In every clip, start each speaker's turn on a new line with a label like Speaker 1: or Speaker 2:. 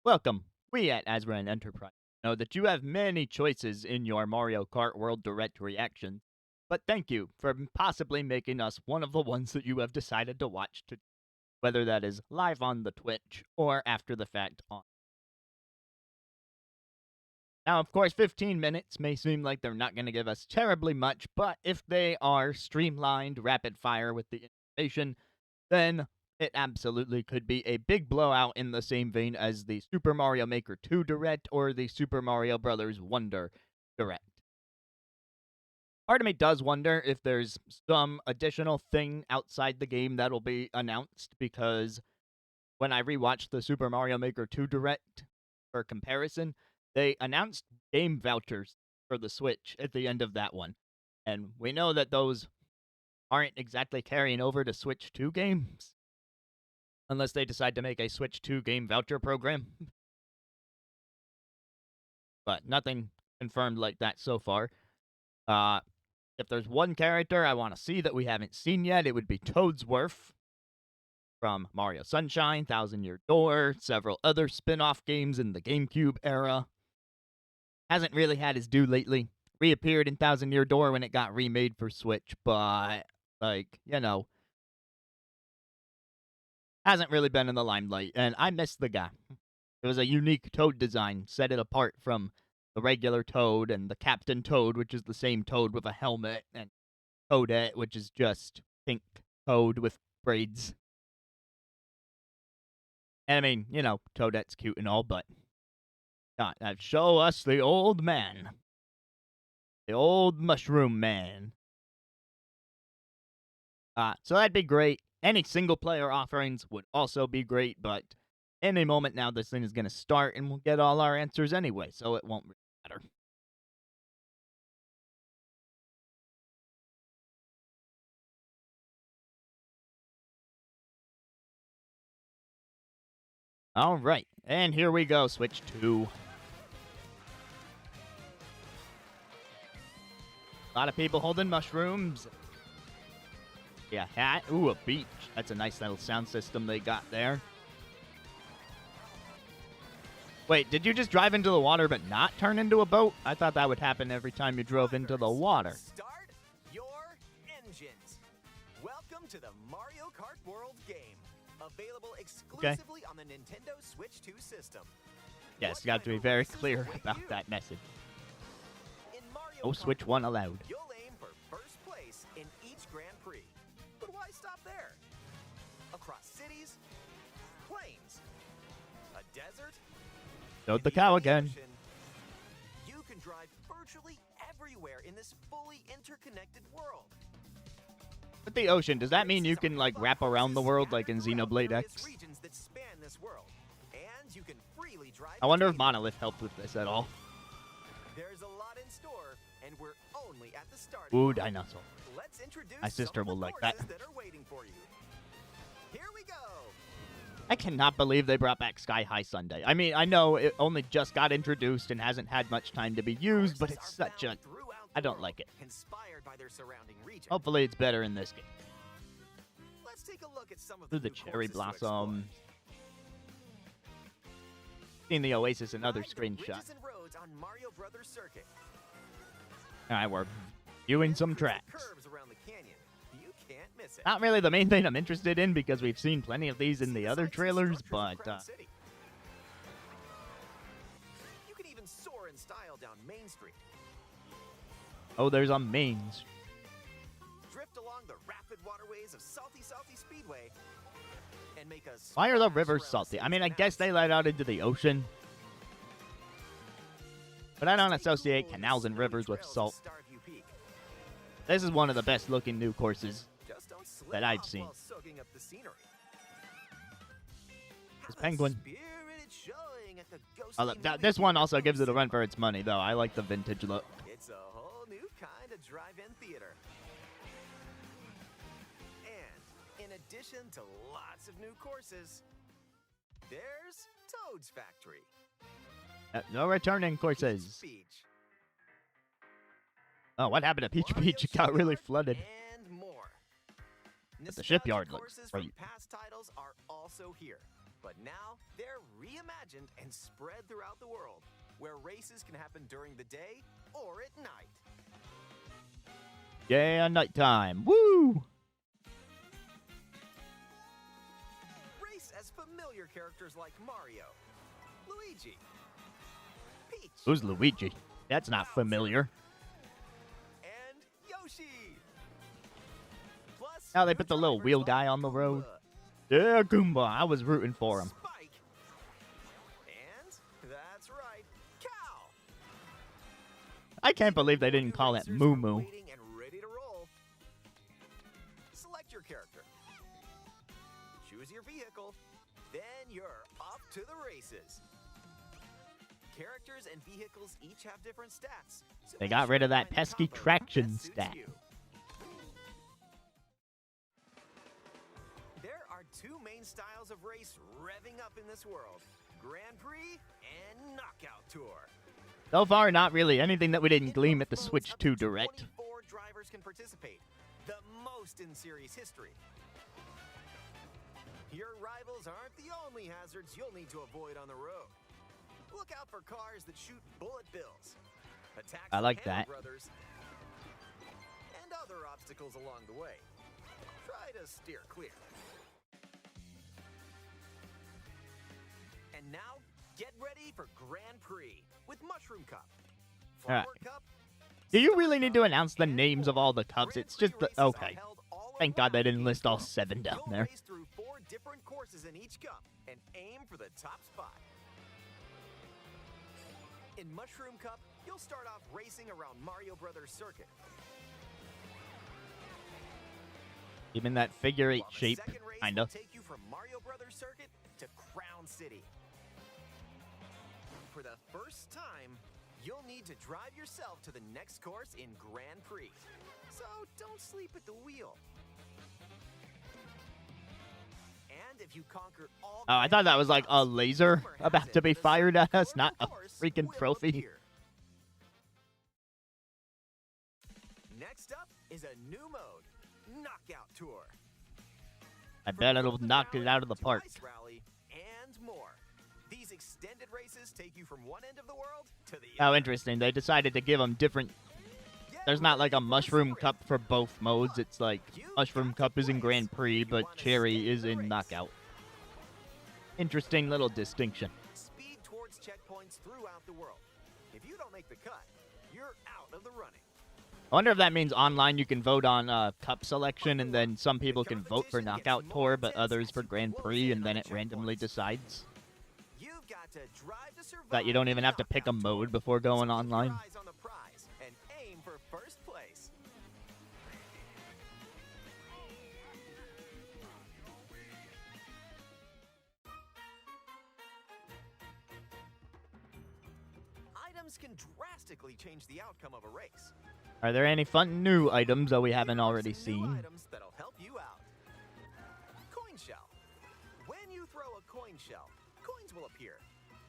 Speaker 1: Welcome. We at Azran Enterprise know that you have many choices in your Mario Kart World Direct reaction, but thank you for possibly making us one of the ones that you have decided to watch, whether that is live on the Twitch or after the fact on. Now, of course, 15 minutes may seem like they're not going to give us terribly much, but if they are streamlined, rapid fire with the information, then it absolutely could be a big blowout in the same vein as the Super Mario Maker 2 Direct or the Super Mario Bros. Wonder Direct. Part of me does wonder if there's some additional thing outside the game that'll be announced, because when I rewatched the Super Mario Maker 2 Direct for comparison, they announced game vouchers for the Switch at the end of that one. And we know that those aren't exactly carrying over to Switch 2 games, unless they decide to make a Switch 2 game voucher program. But nothing confirmed like that so far. If there's one character I want to see that we haven't seen yet, it would be Toadsworth from Mario Sunshine, Thousand Year Door, several other spin-off games in the GameCube era. Hasn't really had his due lately. Reappeared in Thousand Year Door when it got remade for Switch, but, hasn't really been in the limelight, and I miss the guy. It was a unique Toad design, set it apart from the regular Toad and the Captain Toad, which is the same Toad with a helmet, and Toadette, which is just pink Toad with braids. And I mean, Toadette's cute and all, but God, show us the old man. The old mushroom man. So that'd be great. Any single-player offerings would also be great, but any moment now this thing is going to start, and we'll get all our answers anyway, so it won't really matter. All right, and here we go. Switch 2. A lot of people holding mushrooms. Yeah, hat. Ooh, a beach. That's a nice little sound system they got there. Wait, did you just drive into the water but not turn into a boat? I thought that would happen every time you drove into the water.
Speaker 2: Start your engines. Welcome to the Mario Kart World game. Available exclusively on the Nintendo Switch 2 system.
Speaker 1: Yes, you have to be very clear about that message. No Switch 1 allowed.
Speaker 2: You'll aim for first place in each Grand Prix. But why stop there? Across cities, plains, a desert,
Speaker 1: Showed the cow again.
Speaker 2: ocean, you can drive virtually everywhere in this fully interconnected world.
Speaker 1: With the ocean, does that mean you can, wrap around the world like in Xenoblade X?
Speaker 2: Regions that span this world, and you can freely drive.
Speaker 1: I wonder if Monolith helped with this at all.
Speaker 2: There's a lot in store, and we're only at the start.
Speaker 1: Ooh, dinosaur.
Speaker 2: Let's introduce
Speaker 1: My sister will like that.
Speaker 2: that are waiting for you. Here we go.
Speaker 1: I cannot believe they brought back Sky High Sunday. I mean, I know it only just got introduced and hasn't had much time to be used, but it's such a... I don't like it.
Speaker 2: Inspired by their surrounding region.
Speaker 1: Hopefully it's better in this game.
Speaker 2: Let's take a look at some of
Speaker 1: Through the
Speaker 2: new
Speaker 1: cherry
Speaker 2: courses to explore.
Speaker 1: blossom. Seen the Oasis in other
Speaker 2: Ride the
Speaker 1: screenshots.
Speaker 2: bridges and roads on Mario Brothers Circuit.
Speaker 1: Alright, we're viewing some
Speaker 2: Cruise the
Speaker 1: tracks.
Speaker 2: curves around the canyon. You can't miss it.
Speaker 1: Not really the main thing I'm interested in, because we've seen plenty of these in the other
Speaker 2: Sights and
Speaker 1: trailers,
Speaker 2: structures
Speaker 1: but
Speaker 2: of Crown City. You can even soar in style down Main Street.
Speaker 1: oh, there's a mains.
Speaker 2: Drift along the rapid waterways of Salty Speedway and make a
Speaker 1: Why are the
Speaker 2: splash
Speaker 1: rivers
Speaker 2: around
Speaker 1: salty? I
Speaker 2: city's
Speaker 1: mean, I guess they
Speaker 2: canals.
Speaker 1: let out into the ocean, but I don't
Speaker 2: Stay
Speaker 1: associate
Speaker 2: cool in
Speaker 1: canals and
Speaker 2: snowy
Speaker 1: rivers with
Speaker 2: trails of
Speaker 1: salt.
Speaker 2: Starview Peak.
Speaker 1: This is one of the best looking new courses.
Speaker 2: Just don't slip
Speaker 1: that I've
Speaker 2: off
Speaker 1: seen.
Speaker 2: while soaking up the scenery.
Speaker 1: This
Speaker 2: Have a
Speaker 1: penguin.
Speaker 2: spirited showing at the
Speaker 1: Oh,
Speaker 2: ghostly
Speaker 1: look,
Speaker 2: movie
Speaker 1: this one
Speaker 2: theater
Speaker 1: also gives it a
Speaker 2: City.
Speaker 1: run for its money, though. I like the vintage look.
Speaker 2: It's a whole new kind of drive-in theater. And in addition to lots of new courses, there's Toad's Factory.
Speaker 1: No returning courses.
Speaker 2: Beach.
Speaker 1: Oh, what happened to Peach
Speaker 2: Mario
Speaker 1: Beach? It got really
Speaker 2: Shipyard,
Speaker 1: flooded.
Speaker 2: And more.
Speaker 1: But the shipyard looks
Speaker 2: Nostalgia courses
Speaker 1: great.
Speaker 2: from past titles are also here. But now they're reimagined and spread throughout the world, where races can happen during the day or at night.
Speaker 1: Yeah, nighttime. Woo!
Speaker 2: Race as familiar characters like Mario, Luigi, Peach.
Speaker 1: Who's Luigi? That's not familiar.
Speaker 2: And Yoshi. Plus,
Speaker 1: Now they
Speaker 2: new
Speaker 1: put the little
Speaker 2: drivers
Speaker 1: wheel
Speaker 2: like
Speaker 1: guy on the road.
Speaker 2: Goomba,
Speaker 1: Yeah, Goomba. I was rooting for him.
Speaker 2: Spike, and that's right, Cow.
Speaker 1: I can't believe they didn't call it
Speaker 2: Racers
Speaker 1: Moo
Speaker 2: are
Speaker 1: Moo.
Speaker 2: waiting and ready to roll. Select your character. Choose your vehicle. Then you're off to the races. Characters and vehicles each have different stats. So
Speaker 1: They
Speaker 2: make
Speaker 1: got
Speaker 2: sure
Speaker 1: rid of
Speaker 2: to
Speaker 1: that
Speaker 2: find the
Speaker 1: pesky
Speaker 2: combo
Speaker 1: traction
Speaker 2: that suits
Speaker 1: stat.
Speaker 2: you. There are two main styles of race revving up in this world: Grand Prix and Knockout Tour.
Speaker 1: So far, not really anything that we didn't
Speaker 2: In
Speaker 1: gleam
Speaker 2: both
Speaker 1: at the
Speaker 2: modes,
Speaker 1: Switch
Speaker 2: up
Speaker 1: 2
Speaker 2: to
Speaker 1: Direct.
Speaker 2: 24 drivers can participate, the most in series history. Your rivals aren't the only hazards you'll need to avoid on the road. Look out for cars that shoot bullet bills, attacks
Speaker 1: I like
Speaker 2: from Hammer
Speaker 1: that.
Speaker 2: Brothers, and other obstacles along the way. Try to steer clear. And now, get ready for Grand Prix with Mushroom Cup, Flower
Speaker 1: Alright.
Speaker 2: Cup.
Speaker 1: Do you
Speaker 2: Star
Speaker 1: really need
Speaker 2: Cup,
Speaker 1: to announce the
Speaker 2: and
Speaker 1: names of
Speaker 2: more.
Speaker 1: all the cups?
Speaker 2: Grand
Speaker 1: It's
Speaker 2: Prix
Speaker 1: just the...
Speaker 2: races are
Speaker 1: Okay.
Speaker 2: held all
Speaker 1: Thank God they
Speaker 2: around
Speaker 1: didn't
Speaker 2: each
Speaker 1: list all
Speaker 2: cup.
Speaker 1: 7 down
Speaker 2: You'll
Speaker 1: there.
Speaker 2: race through 4 different courses in each cup and aim for the top spot. In Mushroom Cup, you'll start off racing around Mario Brothers Circuit.
Speaker 1: Even that figure 8
Speaker 2: While the
Speaker 1: shape,
Speaker 2: second race
Speaker 1: kinda.
Speaker 2: will take you from Mario Brothers Circuit to Crown City. For the first time, you'll need to drive yourself to the next course in Grand Prix. So don't sleep at the wheel. And if you conquer all
Speaker 1: Oh, I thought that was like a laser about to be fired at us, not a freaking trophy.
Speaker 2: Next up is a new mode, Knockout Tour.
Speaker 1: I bet it'll knock it out of the
Speaker 2: To
Speaker 1: park.
Speaker 2: Ice Rally and more. These extended races take you from one end of the world to the
Speaker 1: Oh,
Speaker 2: other.
Speaker 1: interesting. They decided to give them different... There's not like a Mushroom Cup for both modes. It's like Mushroom Cup is in Grand Prix, but Cherry is in Knockout. Interesting little distinction.
Speaker 2: Speed towards checkpoints throughout the world. If you don't make the cut, you're out of the running.
Speaker 1: I wonder if that means online you can vote on cup selection, and then some people can vote for Knockout Tour, but others for Grand Prix, and then it randomly decides
Speaker 2: You've got to drive to survive
Speaker 1: that you don't even have to pick a
Speaker 2: Knockout
Speaker 1: mode
Speaker 2: Tour.
Speaker 1: before going
Speaker 2: So keep your
Speaker 1: online.
Speaker 2: eyes on the prize and aim for first place. Items can drastically change the outcome of a race.
Speaker 1: Are there any fun new items that we haven't
Speaker 2: Here are
Speaker 1: already
Speaker 2: some new
Speaker 1: seen?
Speaker 2: items that'll help you out. Coin shell. When you throw a coin shell, coins will appear.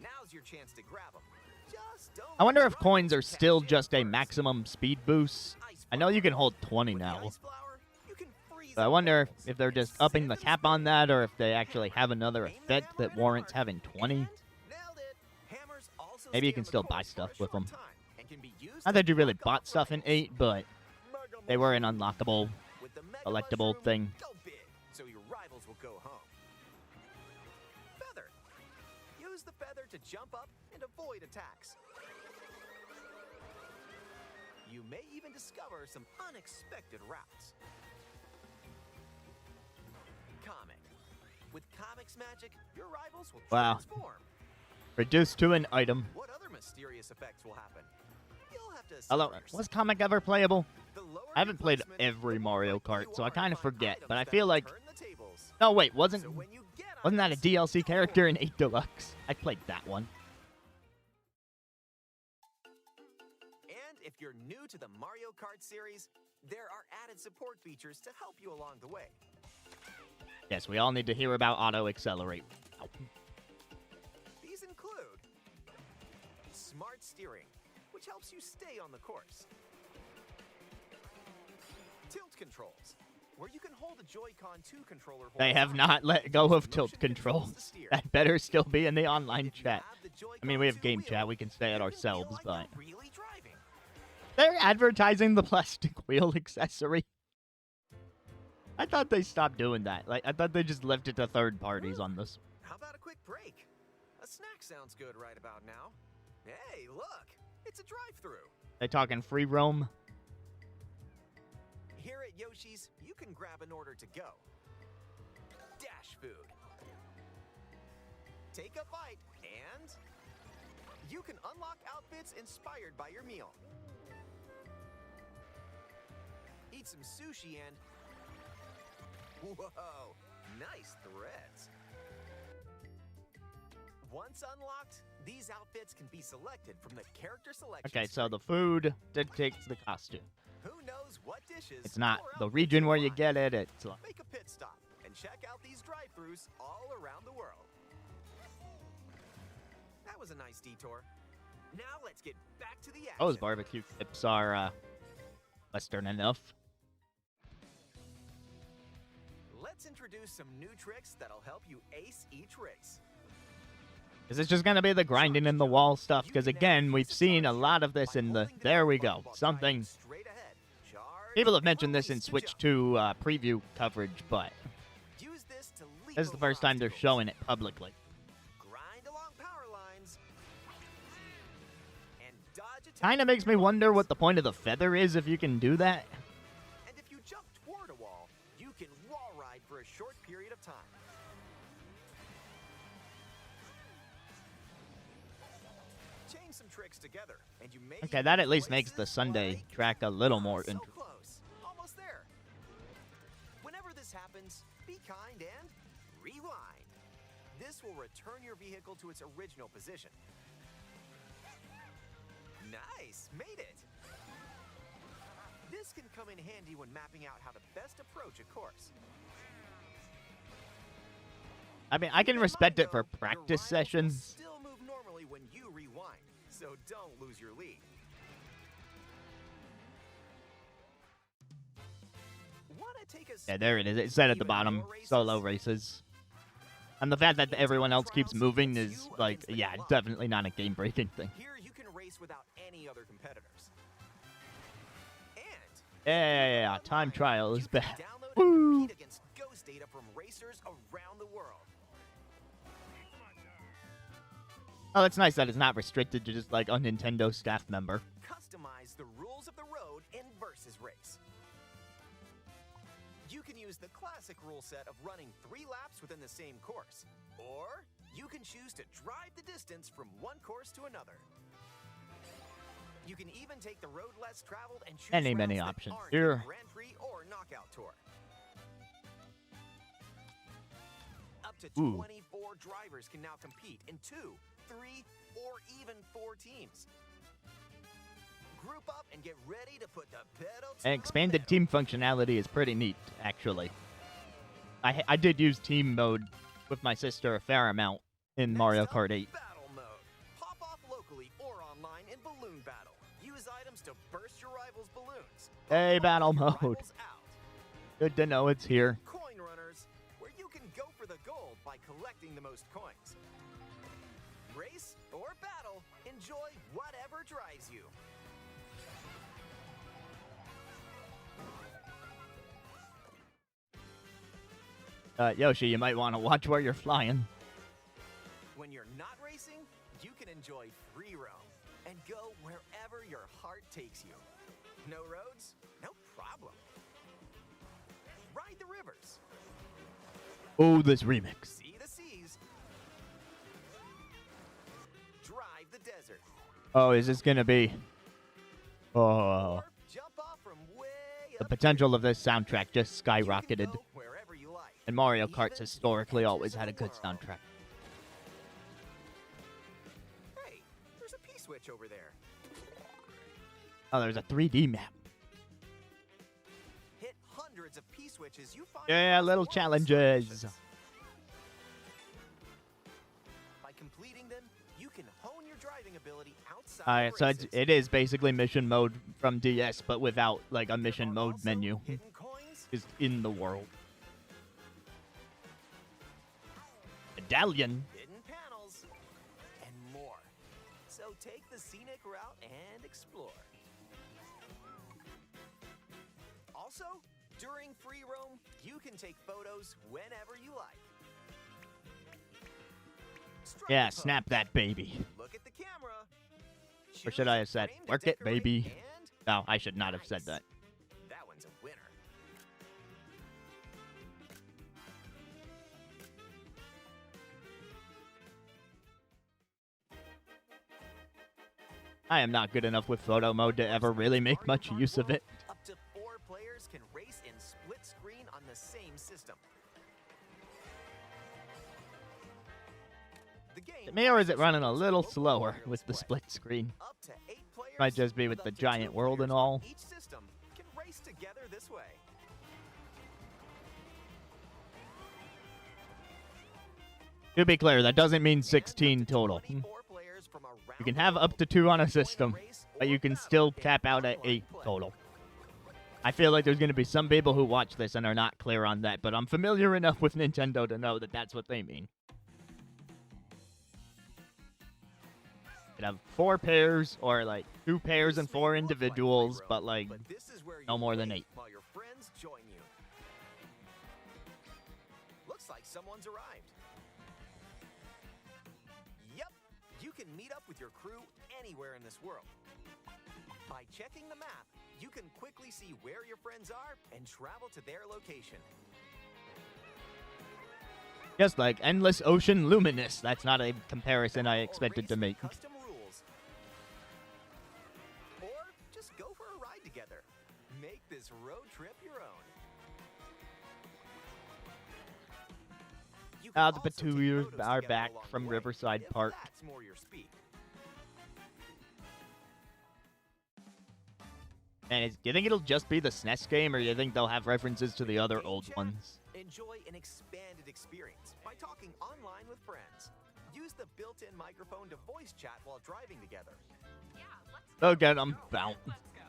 Speaker 2: Now's your chance to grab them. Just don't
Speaker 1: I wonder
Speaker 2: let
Speaker 1: if
Speaker 2: your
Speaker 1: coins are
Speaker 2: rivals
Speaker 1: still
Speaker 2: cash in
Speaker 1: just a
Speaker 2: first.
Speaker 1: maximum speed boost.
Speaker 2: Ice
Speaker 1: I know you can
Speaker 2: flower.
Speaker 1: hold 20
Speaker 2: With the
Speaker 1: now.
Speaker 2: ice flower, you can freeze
Speaker 1: But I
Speaker 2: up
Speaker 1: wonder
Speaker 2: walls
Speaker 1: if they're
Speaker 2: and
Speaker 1: just upping
Speaker 2: send
Speaker 1: the
Speaker 2: them
Speaker 1: cap on
Speaker 2: spinning.
Speaker 1: that, or if they actually have another
Speaker 2: Aim the
Speaker 1: effect
Speaker 2: hammer
Speaker 1: that
Speaker 2: in
Speaker 1: warrants
Speaker 2: hard.
Speaker 1: having 20.
Speaker 2: And nailed it. Hammers also
Speaker 1: Maybe you
Speaker 2: stay
Speaker 1: can
Speaker 2: on the
Speaker 1: still buy
Speaker 2: course for
Speaker 1: stuff
Speaker 2: a
Speaker 1: with
Speaker 2: short
Speaker 1: them.
Speaker 2: time and can be used
Speaker 1: Not
Speaker 2: to
Speaker 1: that you really
Speaker 2: block
Speaker 1: bought
Speaker 2: off
Speaker 1: stuff in
Speaker 2: rivals.
Speaker 1: 8, but
Speaker 2: Mega
Speaker 1: they were an
Speaker 2: mushroom.
Speaker 1: unlockable,
Speaker 2: With the mega
Speaker 1: collectible
Speaker 2: mushroom,
Speaker 1: thing.
Speaker 2: Go big, so your rivals will go home. Feather. Use the feather to jump up and avoid attacks. You may even discover some unexpected routes. Comic. With Comic's magic, your rivals will
Speaker 1: Wow.
Speaker 2: transform.
Speaker 1: Reduced to an item.
Speaker 2: What other mysterious effects will happen? You'll have to
Speaker 1: Hello,
Speaker 2: assemble
Speaker 1: was
Speaker 2: yourself.
Speaker 1: Comic ever playable?
Speaker 2: The lower
Speaker 1: I haven't
Speaker 2: your
Speaker 1: played
Speaker 2: placement,
Speaker 1: every
Speaker 2: the more
Speaker 1: Mario
Speaker 2: likely
Speaker 1: Kart,
Speaker 2: you
Speaker 1: so I
Speaker 2: are to
Speaker 1: kind of
Speaker 2: find
Speaker 1: forget.
Speaker 2: items
Speaker 1: But I
Speaker 2: that
Speaker 1: feel
Speaker 2: will
Speaker 1: like...
Speaker 2: turn the tables.
Speaker 1: No, wait, wasn't
Speaker 2: So when you get
Speaker 1: that a
Speaker 2: items,
Speaker 1: DLC
Speaker 2: go
Speaker 1: character
Speaker 2: for
Speaker 1: in
Speaker 2: it.
Speaker 1: 8 Deluxe? I played that one.
Speaker 2: And if you're new to the Mario Kart series, there are added support features to help you along the way.
Speaker 1: Yes, we all need to hear about Auto Accelerate. Ow.
Speaker 2: These include smart steering, which helps you stay on the course. Tilt controls, where you can hold a Joy-Con 2 controller.
Speaker 1: They have not let go of tilt control. That better still be in the online chat. I mean, we have game chat. We can say it ourselves, but they're advertising the plastic wheel accessory. I thought they stopped doing that. Like, I thought they just left it to third parties on this.
Speaker 2: How about a quick break? A snack sounds good right about now. Hey, look! It's a drive-thru.
Speaker 1: They talking free roam?
Speaker 2: Here at Yoshi's, you can grab an order to go. Dash food. Take a bite, and you can unlock outfits inspired by your meal. Eat some sushi and... Whoa! Nice threads. Once unlocked, these outfits can be selected from the character selection.
Speaker 1: Okay, so the food dictates the costume.
Speaker 2: Who knows what dishes?
Speaker 1: It's not the region where you get it. It's like...
Speaker 2: Make a pit stop and check out these drive-thrus all around the world. That was a nice detour. Now let's get back to the action.
Speaker 1: Those barbecue tips are Western enough.
Speaker 2: Let's introduce some new tricks that'll help you ace each race.
Speaker 1: Is this just going to be the grinding in the wall stuff? Because, again, we've seen a lot of this in the... There we go. Something... People have mentioned this in Switch 2 preview coverage, but... This is the first time they're showing it publicly. Kind of makes me wonder what the point of the feather is if you can do that.
Speaker 2: And if you jump toward a wall, you can wall ride for a short period of time. Chain some tricks together, and you may...
Speaker 1: Okay, that at least makes the Sunday track a little more interesting.
Speaker 2: Close. Almost there. Whenever this happens, be kind and rewind. This will return your vehicle to its original position. Nice! Made it! This can come in handy when mapping out how to best approach a course.
Speaker 1: I mean, I can respect it for practice sessions.
Speaker 2: Still move normally when you rewind, so don't lose your lead.
Speaker 1: Yeah, there it is. It said at the bottom, solo races. And the fact that everyone else keeps moving is, like, yeah, definitely not a game-breaking thing.
Speaker 2: Here you can race without any other competitors. And
Speaker 1: Yeah, time trial is bad.
Speaker 2: download and compete against ghost data from racers around the world.
Speaker 1: Oh, it's nice that it's not restricted to just, like, a Nintendo staff member.
Speaker 2: Customize the rules of the road in Versus Race. You can use the classic rule set of running 3 laps within the same course, or you can choose to drive the distance from one course to another. You can even take the road less traveled and choose
Speaker 1: Many
Speaker 2: routes that
Speaker 1: options
Speaker 2: aren't
Speaker 1: here.
Speaker 2: in Grand Prix or Knockout Tour. Up to 24 drivers can now compete in 2, 3, or even 4 teams. Group up and get ready to put the pedal to
Speaker 1: And expanded team functionality is pretty neat, actually. I did use team mode with my sister a fair amount in Mario Kart 8.
Speaker 2: Battle mode. Pop off locally or online in Balloon Battle. Use items to burst your rivals' balloons.
Speaker 1: Hey,
Speaker 2: Or
Speaker 1: battle
Speaker 2: knock your
Speaker 1: mode.
Speaker 2: rivals out.
Speaker 1: Good to know it's here.
Speaker 2: Coin runners, where you can go for the gold by collecting the most coins. Race or battle, enjoy whatever drives you.
Speaker 1: Yoshi, you might want to watch where you're flying.
Speaker 2: When you're not racing, you can enjoy free roam and go wherever your heart takes you. No roads? No problem. Ride the rivers.
Speaker 1: Oh, this remix.
Speaker 2: See the seas. Drive the desert.
Speaker 1: Oh, is this gonna be... Oh,
Speaker 2: Or jump off from way
Speaker 1: the
Speaker 2: up
Speaker 1: potential of this soundtrack just
Speaker 2: here. You can
Speaker 1: skyrocketed.
Speaker 2: go wherever you like.
Speaker 1: And Mario Kart's
Speaker 2: Even
Speaker 1: historically
Speaker 2: to the
Speaker 1: always
Speaker 2: edges
Speaker 1: had a
Speaker 2: of the
Speaker 1: good
Speaker 2: world.
Speaker 1: soundtrack.
Speaker 2: Hey, there's a P-switch over there.
Speaker 1: Oh, there's a 3D map.
Speaker 2: Hit hundreds of P-switches you find
Speaker 1: Yeah,
Speaker 2: across the
Speaker 1: little
Speaker 2: world
Speaker 1: challenges.
Speaker 2: surfaces. By completing them, you can hone your driving ability outside
Speaker 1: Alright,
Speaker 2: of
Speaker 1: so
Speaker 2: races.
Speaker 1: it is basically mission mode from DS, but without, like, a mission
Speaker 2: There are
Speaker 1: mode
Speaker 2: also
Speaker 1: menu.
Speaker 2: hidden coins,
Speaker 1: is in the world. Medallion.
Speaker 2: hidden panels, and more. So take the scenic route and explore. Also, during free roam, you can take photos whenever you like. Strike
Speaker 1: Yeah,
Speaker 2: a pose.
Speaker 1: snap that baby.
Speaker 2: Look at the camera.
Speaker 1: Or should
Speaker 2: Choose
Speaker 1: I
Speaker 2: a
Speaker 1: have said,
Speaker 2: frame to
Speaker 1: work it,
Speaker 2: decorate,
Speaker 1: baby?
Speaker 2: and
Speaker 1: No, I should not have said
Speaker 2: nice.
Speaker 1: that.
Speaker 2: That one's a winner.
Speaker 1: I am not good enough with photo mode to ever really make
Speaker 2: Mario
Speaker 1: much
Speaker 2: Kart
Speaker 1: use of
Speaker 2: World,
Speaker 1: it.
Speaker 2: Up to 4 players can race in split screen on the same system. The game
Speaker 1: To me, or is it
Speaker 2: also
Speaker 1: running a
Speaker 2: supports
Speaker 1: little
Speaker 2: local
Speaker 1: slower
Speaker 2: wireless
Speaker 1: with the
Speaker 2: play.
Speaker 1: split screen?
Speaker 2: Up to 8 players,
Speaker 1: Might just be with
Speaker 2: up
Speaker 1: the
Speaker 2: to
Speaker 1: giant
Speaker 2: 2
Speaker 1: world and
Speaker 2: players on
Speaker 1: all.
Speaker 2: Each system can race together this way.
Speaker 1: To be clear, that doesn't mean 16
Speaker 2: And up to
Speaker 1: total.
Speaker 2: 24 players from around
Speaker 1: You can
Speaker 2: the
Speaker 1: have up
Speaker 2: world
Speaker 1: to 2 on a
Speaker 2: can join
Speaker 1: system,
Speaker 2: race
Speaker 1: but
Speaker 2: or
Speaker 1: you can
Speaker 2: battle
Speaker 1: still
Speaker 2: in
Speaker 1: cap out at
Speaker 2: online
Speaker 1: 8
Speaker 2: play.
Speaker 1: total. I feel like there's going to be some people who watch this and are not clear on that, but I'm familiar enough with Nintendo to know that that's what they mean. You'd have 4 pairs, or like 2 pairs and
Speaker 2: This may
Speaker 1: 4
Speaker 2: look like
Speaker 1: individuals,
Speaker 2: free roam,
Speaker 1: but like
Speaker 2: but this is where
Speaker 1: no
Speaker 2: you'll
Speaker 1: more than
Speaker 2: wait
Speaker 1: 8.
Speaker 2: while your friends join you. Looks like someone's arrived. Yep, you can meet up with your crew anywhere in this world. By checking the map, you can quickly see where your friends are and travel to their location.
Speaker 1: Just like Endless Ocean Luminous. That's not a comparison I
Speaker 2: Or
Speaker 1: expected
Speaker 2: race
Speaker 1: to
Speaker 2: with
Speaker 1: make.
Speaker 2: Custom rules. Or just go for a ride together. Make this road trip your own. You can
Speaker 1: Now the
Speaker 2: also take
Speaker 1: Petulias
Speaker 2: photos
Speaker 1: are
Speaker 2: together
Speaker 1: back
Speaker 2: along
Speaker 1: from
Speaker 2: the way,
Speaker 1: Riverside
Speaker 2: if
Speaker 1: Park.
Speaker 2: That's more your speed.
Speaker 1: And do you think it'll just be the SNES game, or do you think they'll have references to the other
Speaker 2: Game
Speaker 1: old
Speaker 2: chat.
Speaker 1: ones?
Speaker 2: Enjoy an expanded experience by talking online with friends. Use the built-in microphone to voice chat while driving together.
Speaker 3: Yeah, let's
Speaker 1: They'll
Speaker 3: go.
Speaker 1: get them bound.
Speaker 3: Let's go.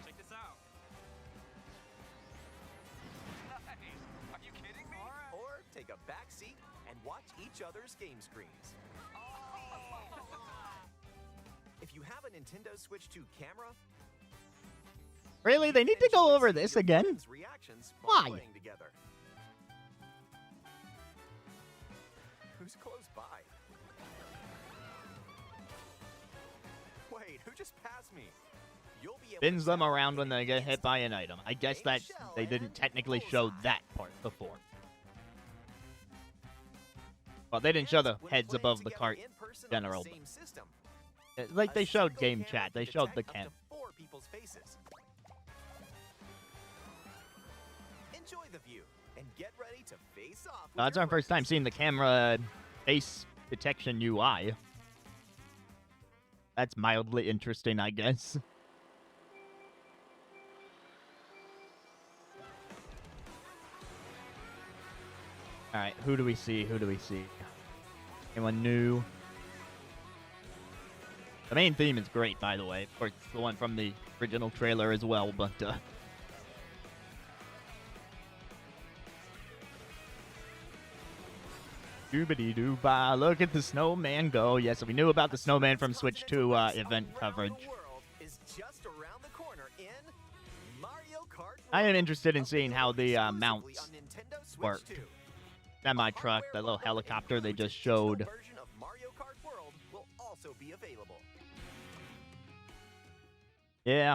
Speaker 3: Check this out. Nice. Are you kidding me?
Speaker 2: Or take a back seat and watch each other's game screens. If you have a Nintendo Switch 2 camera,
Speaker 1: Really? They
Speaker 2: you
Speaker 1: need
Speaker 2: can
Speaker 1: to go
Speaker 2: enjoy
Speaker 1: over
Speaker 2: seeing
Speaker 1: this
Speaker 2: your
Speaker 1: again?
Speaker 2: friends' reactions while
Speaker 1: Why?
Speaker 2: playing together. Who's close by? Wait, who just passed me? You'll be able
Speaker 1: Spins
Speaker 2: to
Speaker 1: them
Speaker 2: tell
Speaker 1: around when
Speaker 2: in
Speaker 1: they
Speaker 2: an
Speaker 1: get hit by an
Speaker 2: instant.
Speaker 1: item. I guess
Speaker 2: Aim
Speaker 1: that
Speaker 2: shell
Speaker 1: they didn't
Speaker 2: and
Speaker 1: technically show
Speaker 2: bullseye.
Speaker 1: that part before. Well, they didn't show
Speaker 2: And
Speaker 1: the
Speaker 2: when
Speaker 1: heads
Speaker 2: playing
Speaker 1: above the
Speaker 2: together
Speaker 1: cart
Speaker 2: in person on the
Speaker 1: general.
Speaker 2: same system,
Speaker 1: Like
Speaker 2: a
Speaker 1: they showed
Speaker 2: single
Speaker 1: game
Speaker 2: camera
Speaker 1: chat. They
Speaker 2: can
Speaker 1: showed the
Speaker 2: detect
Speaker 1: cam.
Speaker 2: up to 4 people's faces. Enjoy the view and get ready to face off. With
Speaker 1: That's
Speaker 2: your
Speaker 1: our first time
Speaker 2: friends.
Speaker 1: seeing the camera face detection UI. That's mildly interesting, I guess. Alright, who do we see? Who do we see? Anyone new? The main theme is great, by the way. Of course, it's the one from the original trailer as well, but, Doobity-doo-ba, look at the snowman go. Yes, we knew about the snowman from Switch 2 event coverage.
Speaker 2: The world is just around the corner in Mario Kart
Speaker 1: I am
Speaker 2: World,
Speaker 1: interested in seeing how the
Speaker 2: exclusively
Speaker 1: mounts
Speaker 2: on Nintendo Switch
Speaker 1: work.
Speaker 2: 2.
Speaker 1: Semi-truck, that little helicopter they just showed.
Speaker 2: Version of Mario Kart World will also be available.
Speaker 1: Yeah.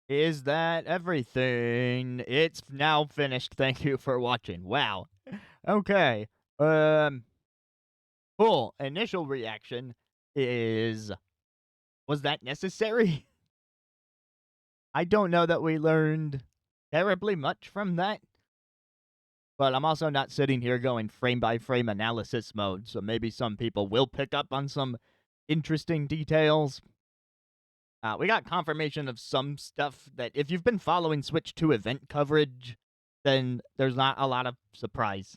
Speaker 1: Is that everything? It's now finished. Thank you for watching. Wow. Okay. Cool. Initial reaction is, was that necessary? I don't know that we learned terribly much from that. But I'm also not sitting here going frame by frame analysis mode, so maybe some people will pick up on some interesting details. We got confirmation of some stuff that if you've been following Switch 2 event coverage, then there's not a lot of surprise.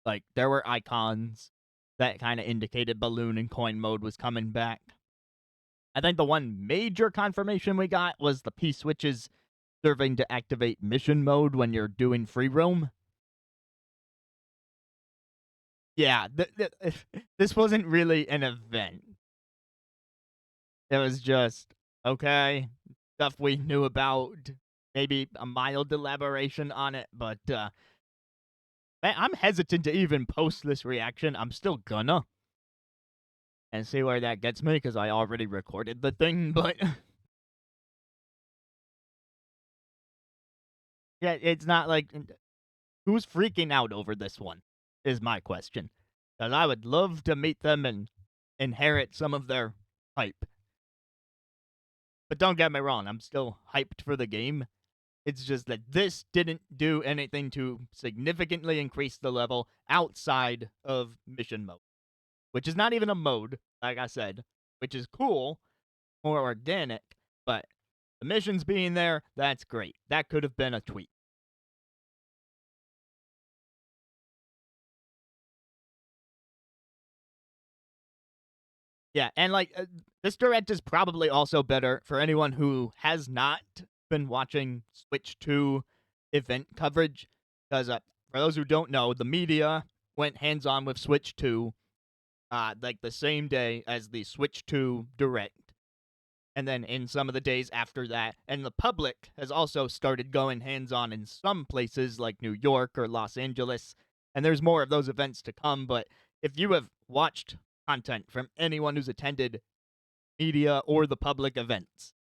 Speaker 1: Like, there were icons that kind of indicated balloon and coin mode was coming back. I think the one major confirmation we got was the P switches serving to activate mission mode when you're doing free roam. Yeah, this wasn't really an event. It was just, okay, stuff we knew about, maybe a mild elaboration on it, but man, I'm hesitant to even post this reaction. I'm still gonna and see where that gets me because I already recorded the thing, but yeah, it's not like who's freaking out over this one is my question. Because I would love to meet them and inherit some of their hype. But don't get me wrong, I'm still hyped for the game. It's just that this didn't do anything to significantly increase the level outside of mission mode, which is not even a mode, like I said, which is cool, more organic, but the missions being there, that's great. That could have been a tweet. Yeah, and like this direct is probably also better for anyone who has not been watching Switch 2 event coverage. Because for those who don't know, the media went hands on with Switch 2 like the same day as the Switch 2 direct. And then in some of the days after that, and the public has also started going hands on in some places like New York or Los Angeles. And there's more of those events to come. But if you have watched content from anyone who's attended media or the public events,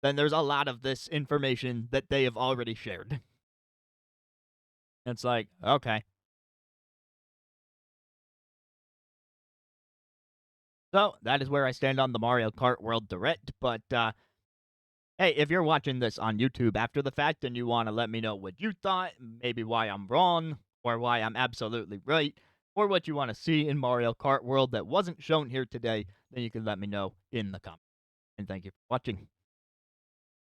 Speaker 1: then there's a lot of this information that they have already shared. It's like, okay. So that is where I stand on the Mario Kart World Direct. But hey, if you're watching this on YouTube after the fact and you want to let me know what you thought, maybe why I'm wrong, or why I'm absolutely right, or what you want to see in Mario Kart World that wasn't shown here today, then you can let me know in the comments. And thank you for watching.